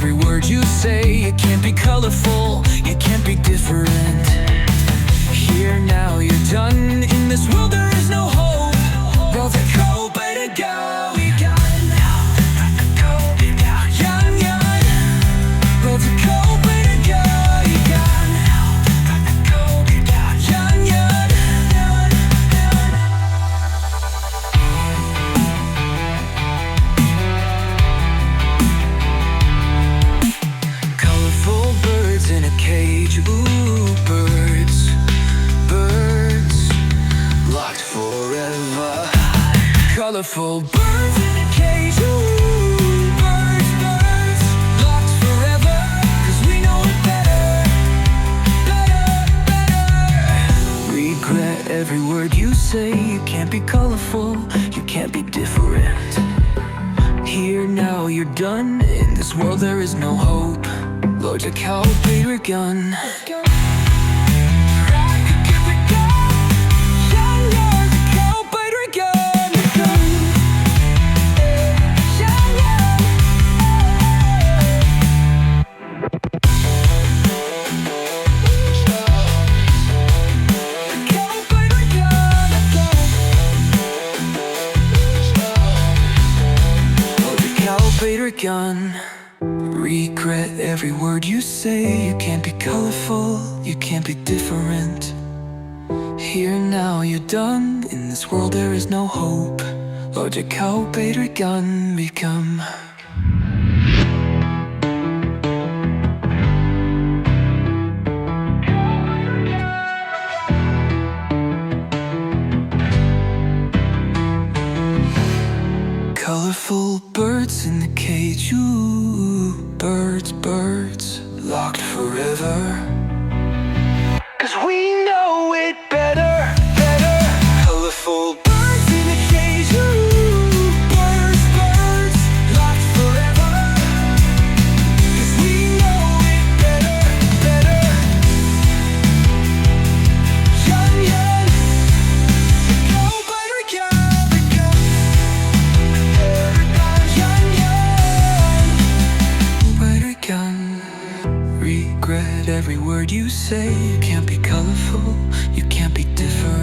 every word you say. You can't be colorful, you can't be different. Here now, you're done. In this world there is no hope. เราจะเข้าไปด้วยกันเราจะเข้าไปด้วยกันColorful birds in a cage, ooh, birds, birds, locked forever. Colorful birds in a cage, ooh, birds, birds, locked forever. 'Cause we know it better, better, better. Regret every word you say. You can't be colorful, you can't be different. Here now, you're done. In this world there is no hope. เราจะเข้าไปด้วยกันRegret every word you say. You can't be colorful, you can't be different. Here now, you're done. In this world there is no hope. เราจะเข้าไปด้วยกัน become Colorful birds in the cage, ooh, birds, birds, locked forever. 'Cause we know it better, better. Colorful birds in the cage, ooh, birds, birds, locked forever. 'Cause we know it better, better. Young, young, go by the Regret every word you say. You can't be colorful, you can't be different.